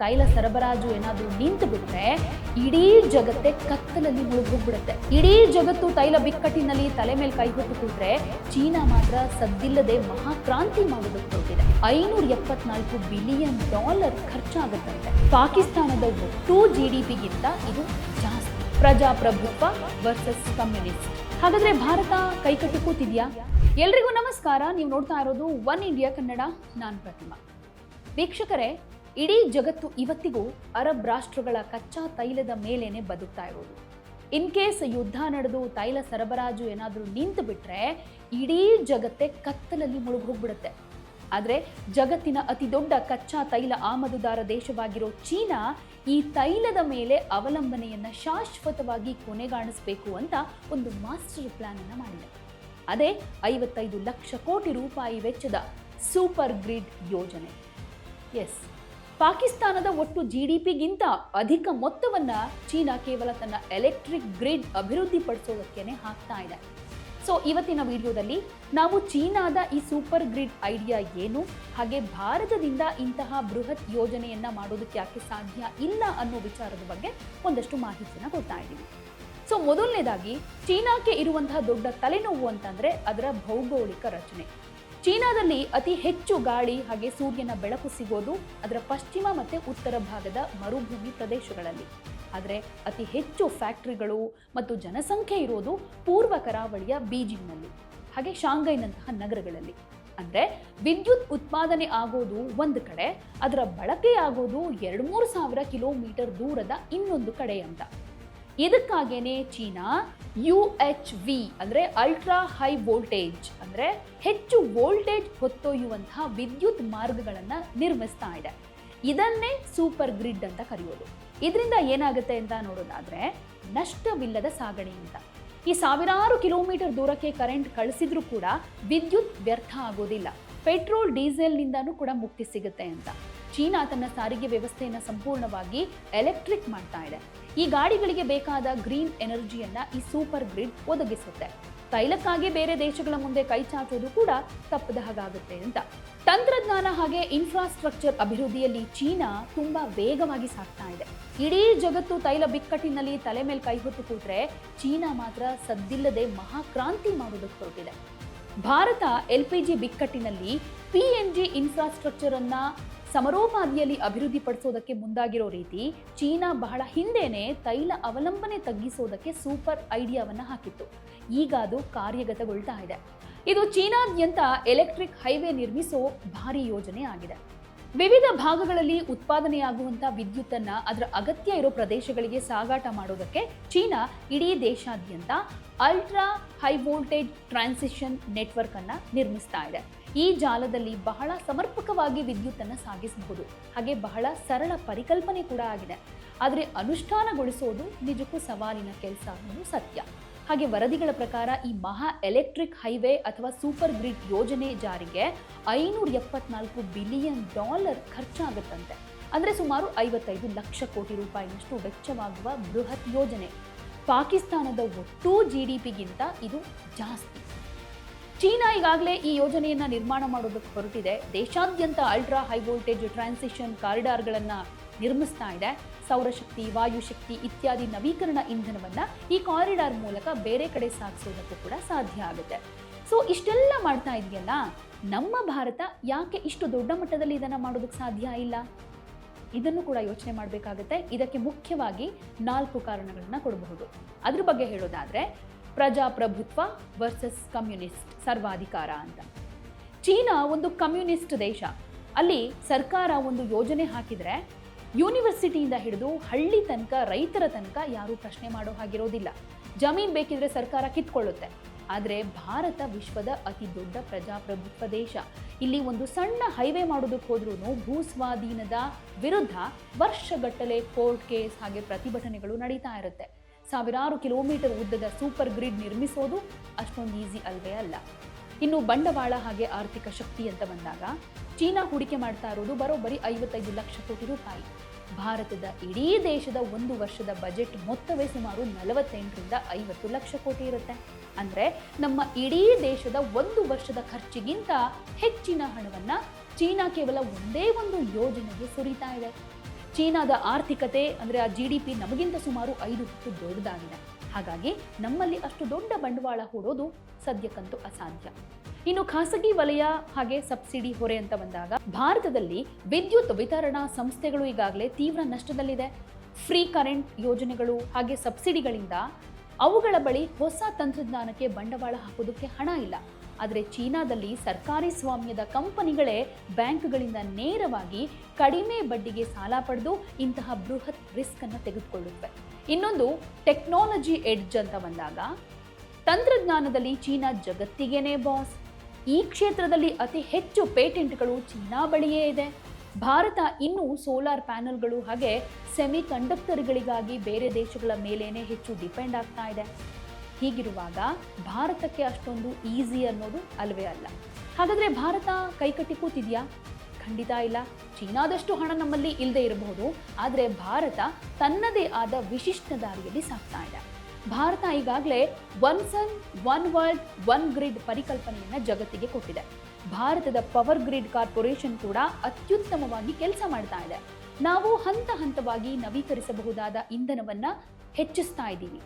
ತೈಲ ಸರಬರಾಜು ಏನಾದರೂ ನಿಂತು ಬಿಟ್ರೆ ಇಡೀ ಜಗತ್ತೇ ಕತ್ತಲಲ್ಲಿ ಮುಳುಗೋಗ್ಬಿಡುತ್ತೆ. ಇಡೀ ಜಗತ್ತು ತೈಲ ಬಿಕ್ಕಟ್ಟಿನಲ್ಲಿ ತಲೆ ಮೇಲೆ ಕೈ ಹೊತ್ತು ಕೂತ್ರೆ ಚೀನಾ ಮಾತ್ರ ಸದ್ದಿಲ್ಲದೆ ಮಹಾಕ್ರಾಂತಿ ಮಾಡೋದಕ್ಕೆ ಹೊರಟಿದೆ. $574 ಬಿಲಿಯನ್ ಖರ್ಚಾಗುತ್ತಂತೆ. ಪಾಕಿಸ್ತಾನದ ಒಟ್ಟು GDPಗಿಂತ ಇದು ಜಾಸ್ತಿ. ಪ್ರಜಾಪ್ರಭುತ್ವ ವರ್ಸಸ್ ಕಮ್ಯುನಿಸ್ಟ್. ಹಾಗಾದ್ರೆ ಭಾರತ ಕೈಕಟ್ಟಿ ಕೂತಿದ್ಯಾ? ಎಲ್ರಿಗೂ ನಮಸ್ಕಾರ. ನೀವು ನೋಡ್ತಾ ಇರೋದು ಒನ್ ಇಂಡಿಯಾ ಕನ್ನಡ. ನಾನು ಪ್ರತಿಮಾ. ವೀಕ್ಷಕರೇ, ಇಡೀ ಜಗತ್ತು ಇವತ್ತಿಗೂ ಅರಬ್ ರಾಷ್ಟ್ರಗಳ ಕಚ್ಚಾ ತೈಲದ ಮೇಲೇನೆ ಬದುಕ್ತಾ ಇರೋದು. ಇನ್ ಕೇಸ್ ಯುದ್ಧ ನಡೆದು ತೈಲ ಸರಬರಾಜು ಏನಾದರೂ ನಿಂತು ಬಿಟ್ರೆ ಇಡೀ ಜಗತ್ತೇ ಕತ್ತಲಲ್ಲಿ ಮುಳುಗೋಗ್ಬಿಡುತ್ತೆ. ಆದರೆ ಜಗತ್ತಿನ ಅತಿ ದೊಡ್ಡ ಕಚ್ಚಾ ತೈಲ ಆಮದುದಾರ ದೇಶವಾಗಿರೋ ಚೀನಾ ಈ ತೈಲದ ಮೇಲೆ ಅವಲಂಬನೆಯನ್ನ ಶಾಶ್ವತವಾಗಿ ಕೊನೆಗಾಣಿಸಬೇಕು ಅಂತ ಒಂದು ಮಾಸ್ಟರ್ ಪ್ಲಾನ್ ಅನ್ನ ಮಾಡಿದೆ. ಅದೇ 55 ಲಕ್ಷ ಕೋಟಿ ರೂಪಾಯಿ ವೆಚ್ಚದ ಸೂಪರ್ ಗ್ರಿಡ್ ಯೋಜನೆ. ಎಸ್, ಪಾಕಿಸ್ತಾನದ ಒಟ್ಟು GDPಗಿಂತ ಅಧಿಕ ಮೊತ್ತವನ್ನ ಚೀನಾ ಕೇವಲ ತನ್ನ ಎಲೆಕ್ಟ್ರಿಕ್ ಗ್ರಿಡ್ ಅಭಿವೃದ್ಧಿಪಡಿಸೋದಕ್ಕೇನೆ ಹಾಕ್ತಾ ಇದೆ. ಸೊ ಇವತ್ತಿನ ವಿಡಿಯೋದಲ್ಲಿ ನಾವು ಚೀನಾದ ಈ ಸೂಪರ್ ಗ್ರಿಡ್ ಐಡಿಯಾ ಏನು, ಹಾಗೆ ಭಾರತದಿಂದ ಇಂತಹ ಬೃಹತ್ ಯೋಜನೆಯನ್ನ ಮಾಡೋದಕ್ಕೆ ಯಾಕೆ ಸಾಧ್ಯ ಇಲ್ಲ ಅನ್ನೋ ವಿಚಾರದ ಬಗ್ಗೆ ಒಂದಷ್ಟು ಮಾಹಿತಿಯನ್ನ ಕೊಡ್ತಾ ಇದ್ದೀವಿ. ಸೊ ಮೊದಲನೇದಾಗಿ ಚೀನಾಕ್ಕೆ ಇರುವಂತಹ ದೊಡ್ಡ ತಲೆನೋವು ಅಂತಂದ್ರೆ ಅದರ ಭೌಗೋಳಿಕ ರಚನೆ. ಚೀನಾದಲ್ಲಿ ಅತಿ ಹೆಚ್ಚು ಗಾಳಿ ಹಾಗೆ ಸೂರ್ಯನ ಬೆಳಕು ಸಿಗೋದು ಅದರ ಪಶ್ಚಿಮ ಮತ್ತು ಉತ್ತರ ಭಾಗದ ಮರುಭೂಮಿ ಪ್ರದೇಶಗಳಲ್ಲಿ. ಆದರೆ ಅತಿ ಹೆಚ್ಚು ಫ್ಯಾಕ್ಟರಿಗಳು ಮತ್ತು ಜನಸಂಖ್ಯೆ ಇರೋದು ಪೂರ್ವ ಕರಾವಳಿಯ ಬೀಜಿಂಗ್ನಲ್ಲಿ ಹಾಗೆ ಶಾಂಘೈನಂತಹ ನಗರಗಳಲ್ಲಿ. ಅಂದರೆ ವಿದ್ಯುತ್ ಉತ್ಪಾದನೆ ಆಗೋದು ಒಂದು ಕಡೆ, ಅದರ ಬಳಕೆ ಆಗೋದು 2-3 ಸಾವಿರ ಕಿಲೋಮೀಟರ್ ದೂರದ ಇನ್ನೊಂದು ಕಡೆ ಅಂತ. ಇದಕ್ಕಾಗೇನೆ ಚೀನಾ UHV ಅಂದರೆ ಅಲ್ಟ್ರಾ ಹೈ ವೋಲ್ಟೇಜ್ ಅಂದರೆ ಹೆಚ್ಚು ವೋಲ್ಟೇಜ್ ಹೊತ್ತೊಯ್ಯುವಂತಹ ವಿದ್ಯುತ್ ಮಾರ್ಗಗಳನ್ನು ನಿರ್ಮಿಸ್ತಾ ಇದೆ. ಇದನ್ನೇ ಸೂಪರ್ ಗ್ರಿಡ್ ಅಂತ ಕರೆಯೋದು. ಇದರಿಂದ ಏನಾಗುತ್ತೆ ಅಂತ ನೋಡೋದಾದ್ರೆ ನಷ್ಟವಿಲ್ಲದ ಸಾಗಣೆ ಅಂತ. ಈ ಸಾವಿರಾರು ಕಿಲೋಮೀಟರ್ ದೂರಕ್ಕೆ ಕರೆಂಟ್ ಕಳಿಸಿದ್ರೂ ಕೂಡ ವಿದ್ಯುತ್ ವ್ಯರ್ಥ ಆಗೋದಿಲ್ಲ. ಪೆಟ್ರೋಲ್ ಡೀಸೆಲ್ನಿಂದನೂ ಕೂಡ ಮುಕ್ತಿ ಸಿಗುತ್ತೆ ಅಂತ. ಚೀನಾ ತನ್ನ ಸಾರಿಗೆ ವ್ಯವಸ್ಥೆಯನ್ನು ಸಂಪೂರ್ಣವಾಗಿ ಎಲೆಕ್ಟ್ರಿಕ್ ಮಾಡ್ತಾ ಇದೆ. ಈ ಗಾಡಿಗಳಿಗೆ ಬೇಕಾದ ಗ್ರೀನ್ ಎನರ್ಜಿಯನ್ನ ಈ ಸೂಪರ್ ಗ್ರಿಡ್ ಒದಗಿಸುತ್ತೆ. ತೈಲಕ್ಕಾಗಿ ಬೇರೆ ದೇಶಗಳ ಮುಂದೆ ಕೈ ಚಾಚೋದು ಕೂಡ ತಪ್ಪದ ಹಾಗಾಗುತ್ತೆ ಅಂತ. ತಂತ್ರಜ್ಞಾನ ಹಾಗೆ ಇನ್ಫ್ರಾಸ್ಟ್ರಕ್ಚರ್ ಅಭಿವೃದ್ಧಿಯಲ್ಲಿ ಚೀನಾ ತುಂಬಾ ವೇಗವಾಗಿ ಸಾಗ್ತಾ ಇದೆ. ಇಡೀ ಜಗತ್ತು ತೈಲ ಬಿಕ್ಕಟ್ಟಿನಲ್ಲಿ ತಲೆ ಮೇಲೆ ಕೈ ಹೊತ್ತು ಕೂತ್ರೆ ಚೀನಾ ಮಾತ್ರ ಸದ್ದಿಲ್ಲದೆ ಮಹಾಕ್ರಾಂತಿ ಮಾಡೋದಕ್ಕೆ ಹೊರಟಿದೆ. ಭಾರತ LPG ಬಿಕ್ಕಟ್ಟಿನಲ್ಲಿ PNG ಇನ್ಫ್ರಾಸ್ಟ್ರಕ್ಚರ್ ಅನ್ನ ಸಮರೋಪಾದಿಯಲ್ಲಿ ಅಭಿವೃದ್ಧಿಪಡಿಸೋದಕ್ಕೆ ಮುಂದಾಗಿರೋ ರೀತಿ ಚೀನಾ ಬಹಳ ಹಿಂದೆನೆ ತೈಲ ಅವಲಂಬನೆ ತಗ್ಗಿಸೋದಕ್ಕೆ ಸೂಪರ್ ಐಡಿಯಾವನ್ನ ಹಾಕಿತ್ತು. ಈಗ ಅದು ಕಾರ್ಯಗತಗೊಳ್ತಾ ಇದೆ. ಇದು ಚೀನಾದ್ಯಂತ ಎಲೆಕ್ಟ್ರಿಕ್ ಹೈವೇ ನಿರ್ಮಿಸೋ ಭಾರಿ ಯೋಜನೆ ಆಗಿದೆ. ವಿವಿಧ ಭಾಗಗಳಲ್ಲಿ ಉತ್ಪಾದನೆಯಾಗುವಂಥ ವಿದ್ಯುತ್ತನ್ನ ಅದರ ಅಗತ್ಯ ಇರೋ ಪ್ರದೇಶಗಳಿಗೆ ಸಾಗಾಟ ಮಾಡೋದಕ್ಕೆ ಚೀನಾ ಇಡೀ ದೇಶಾದ್ಯಂತ ultra high voltage transition network ಅನ್ನ ನಿರ್ಮಿಸ್ತಾ ಇದೆ. ಈ ಜಾಲದಲ್ಲಿ ಬಹಳ ಸಮರ್ಪಕವಾಗಿ ವಿದ್ಯುತ್ತನ್ನು ಸಾಗಿಸಬಹುದು. ಹಾಗೆ ಬಹಳ ಸರಳ ಪರಿಕಲ್ಪನೆ ಕೂಡ ಆಗಿದೆ. ಆದರೆ ಅನುಷ್ಠಾನಗೊಳಿಸೋದು ನಿಜಕ್ಕೂ ಸವಾಲಿನ ಕೆಲಸ ಅನ್ನೋದು ಸತ್ಯ. ಹಾಗೆ ವರದಿಗಳ ಪ್ರಕಾರ ಈ ಮಹಾ ಎಲೆಕ್ಟ್ರಿಕ್ ಹೈವೇ ಅಥವಾ ಸೂಪರ್ ಗ್ರಿಡ್ ಯೋಜನೆ ಜಾರಿಗೆ $574 ಬಿಲಿಯನ್ ಖರ್ಚಾಗುತ್ತಂತೆ. ಅಂದರೆ ಸುಮಾರು 55 ಲಕ್ಷ ಕೋಟಿ ರೂಪಾಯಿಯಷ್ಟು ವೆಚ್ಚವಾಗುವ ಬೃಹತ್ ಯೋಜನೆ. ಪಾಕಿಸ್ತಾನದ ಒಟ್ಟು GDPಗಿಂತ ಇದು ಜಾಸ್ತಿ. ಚೀನಾ ಈಗಾಗಲೇ ಈ ಯೋಜನೆಯನ್ನ ನಿರ್ಮಾಣ ಮಾಡೋದಕ್ಕೆ ಹೊರಟಿದೆ. ದೇಶಾದ್ಯಂತ ಅಲ್ಟ್ರಾ ಹೈ ವೋಲ್ಟೇಜ್ ಟ್ರಾನ್ಸಿಷನ್ ಕಾರಿಡಾರ್ಗಳನ್ನು ನಿರ್ಮಿಸ್ತಾ ಇದೆ. ಸೌರಶಕ್ತಿ, ವಾಯುಶಕ್ತಿ ಇತ್ಯಾದಿ ನವೀಕರಣ ಇಂಧನವನ್ನ ಈ ಕಾರಿಡಾರ್ ಮೂಲಕ ಬೇರೆ ಕಡೆ ಸಾಗಿಸೋದಕ್ಕೂ ಕೂಡ ಸಾಧ್ಯ ಆಗುತ್ತೆ. ಸೊ ಇಷ್ಟೆಲ್ಲ ಮಾಡ್ತಾ ಇದೆಯಲ್ಲ, ನಮ್ಮ ಭಾರತ ಯಾಕೆ ಇಷ್ಟು ದೊಡ್ಡ ಮಟ್ಟದಲ್ಲಿ ಇದನ್ನ ಮಾಡೋದಕ್ಕೆ ಸಾಧ್ಯ ಇಲ್ಲ? ಇದನ್ನು ಕೂಡ ಯೋಚನೆ ಮಾಡಬೇಕಾಗುತ್ತೆ. ಇದಕ್ಕೆ ಮುಖ್ಯವಾಗಿ 4 ಕಾರಣಗಳನ್ನ ಕೊಡಬಹುದು. ಅದ್ರ ಬಗ್ಗೆ ಹೇಳೋದಾದ್ರೆ ಪ್ರಜಾಪ್ರಭುತ್ವ ವರ್ಸಸ್ ಕಮ್ಯುನಿಸ್ಟ್, ಸರ್ವಾಧಿಕಾರ ಅಂತ. ಚೀನಾ ಒಂದು ಕಮ್ಯುನಿಸ್ಟ್ ದೇಶ. ಅಲ್ಲಿ ಸರ್ಕಾರ ಒಂದು ಯೋಜನೆ ಹಾಕಿದ್ರೆ ಯೂನಿವರ್ಸಿಟಿಯಿಂದ ಹಿಡಿದು ಹಳ್ಳಿ ತನಕ, ರೈತರ ತನಕ ಯಾರೂ ಪ್ರಶ್ನೆ ಮಾಡೋ ಹಾಗಿರೋದಿಲ್ಲ. ಜಮೀನು ಬೇಕಿದ್ರೆ ಸರ್ಕಾರ ಕಿತ್ಕೊಳ್ಳುತ್ತೆ. ಆದರೆ ಭಾರತ ವಿಶ್ವದ ಅತಿ ದೊಡ್ಡ ಪ್ರಜಾಪ್ರಭುತ್ವ ದೇಶ. ಇಲ್ಲಿ ಒಂದು ಸಣ್ಣ ಹೈವೇ ಮಾಡೋದಕ್ಕೆ ಹೋದ್ರೂ ಭೂಸ್ವಾಧೀನದ ವಿರುದ್ಧ ವರ್ಷಗಟ್ಟಲೆ ಕೋರ್ಟ್ ಕೇಸ್ ಹಾಗೆ ಪ್ರತಿಭಟನೆಗಳು ನಡೀತಾ ಇರುತ್ತೆ. ಸಾವಿರಾರು ಕಿಲೋಮೀಟರ್ ಉದ್ದದ ಸೂಪರ್ ಗ್ರಿಡ್ ನಿರ್ಮಿಸೋದು ಅಷ್ಟೊಂದು ಈಸಿ ಅಲ್ವೇ ಅಲ್ಲ. ಇನ್ನು ಬಂಡವಾಳ ಹಾಗೆ ಆರ್ಥಿಕ ಶಕ್ತಿ ಅಂತ ಬಂದಾಗ ಚೀನಾ ಹೂಡಿಕೆ ಮಾಡ್ತಾ ಇರೋದು ಬರೋಬ್ಬರಿ 55 ಲಕ್ಷ ಕೋಟಿ ರೂಪಾಯಿ. ಭಾರತದ ಇಡೀ ದೇಶದ ಒಂದು ವರ್ಷದ ಬಜೆಟ್ ಮೊತ್ತವೇ ಸುಮಾರು 48ರಿಂದ 50 ಲಕ್ಷ ಕೋಟಿ ಇರುತ್ತೆ. ಅಂದರೆ ನಮ್ಮ ಇಡೀ ದೇಶದ ಒಂದು ವರ್ಷದ ಖರ್ಚಿಗಿಂತ ಹೆಚ್ಚಿನ ಹಣವನ್ನ ಚೀನಾ ಕೇವಲ ಒಂದೇ ಒಂದು ಯೋಜನೆಗೆ ಸುರಿತಾ ಇದೆ. ಚೀನಾದ ಆರ್ಥಿಕತೆ ಅಂದರೆ ಆ GDP ನಮಗಿಂತ ಸುಮಾರು 5 ಪಟ್ಟು ದೊಡ್ಡದಾಗಿದೆ. ಹಾಗಾಗಿ ನಮ್ಮಲ್ಲಿ ಅಷ್ಟು ದೊಡ್ಡ ಬಂಡವಾಳ ಹೂಡೋದು ಸದ್ಯಕ್ಕಂತೂ ಅಸಾಧ್ಯ. ಇನ್ನು ಖಾಸಗಿ ವಲಯ ಹಾಗೆ ಸಬ್ಸಿಡಿ ಹೊರೆ ಅಂತ ಬಂದಾಗ ಭಾರತದಲ್ಲಿ ವಿದ್ಯುತ್ ವಿತರಣಾ ಸಂಸ್ಥೆಗಳು ಈಗಾಗಲೇ ತೀವ್ರ ನಷ್ಟದಲ್ಲಿದೆ. ಫ್ರೀ ಕರೆಂಟ್ ಯೋಜನೆಗಳು ಹಾಗೆ ಸಬ್ಸಿಡಿಗಳಿಂದ ಅವುಗಳ ಬಳಿ ಹೊಸ ತಂತ್ರಜ್ಞಾನಕ್ಕೆ ಬಂಡವಾಳ ಹಾಕೋದಕ್ಕೆ ಹಣ ಇಲ್ಲ. ಆದರೆ ಚೀನಾದಲ್ಲಿ ಸರ್ಕಾರಿ ಸ್ವಾಮ್ಯದ ಕಂಪನಿಗಳೇ ಬ್ಯಾಂಕ್ಗಳಿಂದ ನೇರವಾಗಿ ಕಡಿಮೆ ಬಡ್ಡಿಗೆ ಸಾಲ ಪಡೆದು ಇಂತಹ ಬೃಹತ್ ರಿಸ್ಕ್ ಅನ್ನು ತೆಗೆದುಕೊಳ್ಳುತ್ತವೆ. ಇನ್ನೊಂದು ಟೆಕ್ನಾಲಜಿ ಎಡ್ಜ್ ಅಂತ ಬಂದಾಗ ತಂತ್ರಜ್ಞಾನದಲ್ಲಿ ಚೀನಾ ಜಗತ್ತಿಗೇನೆ ಬಾಸ್. ಈ ಕ್ಷೇತ್ರದಲ್ಲಿ ಅತಿ ಹೆಚ್ಚು ಪೇಟೆಂಟ್ಗಳು ಚೀನಾ ಬಳಿಯೇ ಇದೆ. ಭಾರತ ಇನ್ನೂ ಸೋಲಾರ್ ಪ್ಯಾನಲ್ಗಳು ಹಾಗೆ ಸೆಮಿ ಕಂಡಕ್ಟರ್ಗಳಿಗಾಗಿ ಬೇರೆ ದೇಶಗಳ ಮೇಲೇನೆ ಹೆಚ್ಚು ಡಿಪೆಂಡ್ ಆಗ್ತಾ ಇದೆ. ಹೀಗಿರುವಾಗ ಭಾರತಕ್ಕೆ ಅಷ್ಟೊಂದು ಈಸಿ ಅನ್ನೋದು ಅಲ್ವೇ ಅಲ್ಲ. ಹಾಗಾದರೆ ಭಾರತ ಕೈಕಟ್ಟಿ ಕೂತಿದೆಯಾ? ಖಂಡಿತ ಇಲ್ಲ. ಚೀನಾದಷ್ಟು ಹಣ ನಮ್ಮಲ್ಲಿ ಇಲ್ಲದೆ ಇರಬಹುದು, ಆದರೆ ಭಾರತ ತನ್ನದೇ ಆದ ವಿಶಿಷ್ಟ ದಾರಿಯಲ್ಲಿ ಸಾಗ್ತಾ ಇದೆ. ಭಾರತ ಈಗಾಗಲೇ ಒನ್ ಸನ್ ಒನ್ ವರ್ಲ್ಡ್ ಒನ್ ಗ್ರಿಡ್ ಪರಿಕಲ್ಪನೆಯನ್ನು ಜಗತ್ತಿಗೆ ಕೊಟ್ಟಿದೆ. ಭಾರತದ ಪವರ್ ಗ್ರಿಡ್ ಕಾರ್ಪೊರೇಷನ್ ಕೂಡ ಅತ್ಯುತ್ತಮವಾಗಿ ಕೆಲಸ ಮಾಡ್ತಾ ಇದೆ. ನಾವು ಹಂತ ಹಂತವಾಗಿ ನವೀಕರಿಸಬಹುದಾದ ಇಂಧನವನ್ನು ಹೆಚ್ಚಿಸ್ತಾ ಇದ್ದೀವಿ.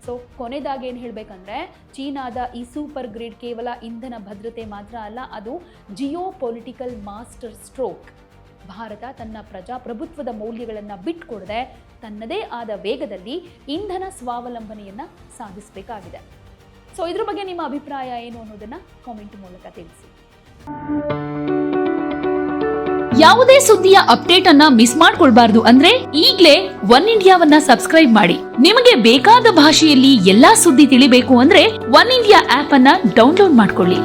ಸೊ ಕೊನೆದಾಗಿ ಏನು ಹೇಳಬೇಕಂದ್ರೆ, ಚೀನಾದ ಈ ಸೂಪರ್ ಗ್ರಿಡ್ ಕೇವಲ ಇಂಧನ ಭದ್ರತೆ ಮಾತ್ರ ಅಲ್ಲ, ಅದು Jio political master stroke. Bharat ತನ್ನ ಪ್ರಜಾಪ್ರಭುತ್ವದ ಮೌಲ್ಯಗಳನ್ನು ಬಿಟ್ಕೊಡದೆ ತನ್ನದೇ ಆದ ವೇಗದಲ್ಲಿ ಇಂಧನ ಸ್ವಾವಲಂಬನೆಯನ್ನು ಸಾಧಿಸಬೇಕಾಗಿದೆ. ಸೊ ಇದ್ರ ಬಗ್ಗೆ ನಿಮ್ಮ ಅಭಿಪ್ರಾಯ ಏನು ಅನ್ನೋದನ್ನ ಕಾಮೆಂಟ್ ಮೂಲಕ ತಿಳಿಸಿ. ಯಾವುದೇ ಸುದ್ದಿಯ ಅಪ್ಡೇಟ್ ಅನ್ನ ಮಿಸ್ ಮಾಡ್ಕೊಳ್ಬಾರ್ದು ಅಂದ್ರೆ ಈಗ್ಲೇ ಒನ್ ಇಂಡಿಯಾವನ್ನ ಸಬ್ಸ್ಕ್ರೈಬ್ ಮಾಡಿ. ನಿಮಗೆ ಬೇಕಾದ ಭಾಷೆಯಲ್ಲಿ ಎಲ್ಲಾ ಸುದ್ದಿ ತಿಳಿಬೇಕು ಅಂದ್ರೆ ಒನ್ ಇಂಡಿಯಾ ಆಪ್ ಅನ್ನ ಡೌನ್ಲೋಡ್ ಮಾಡ್ಕೊಳ್ಳಿ.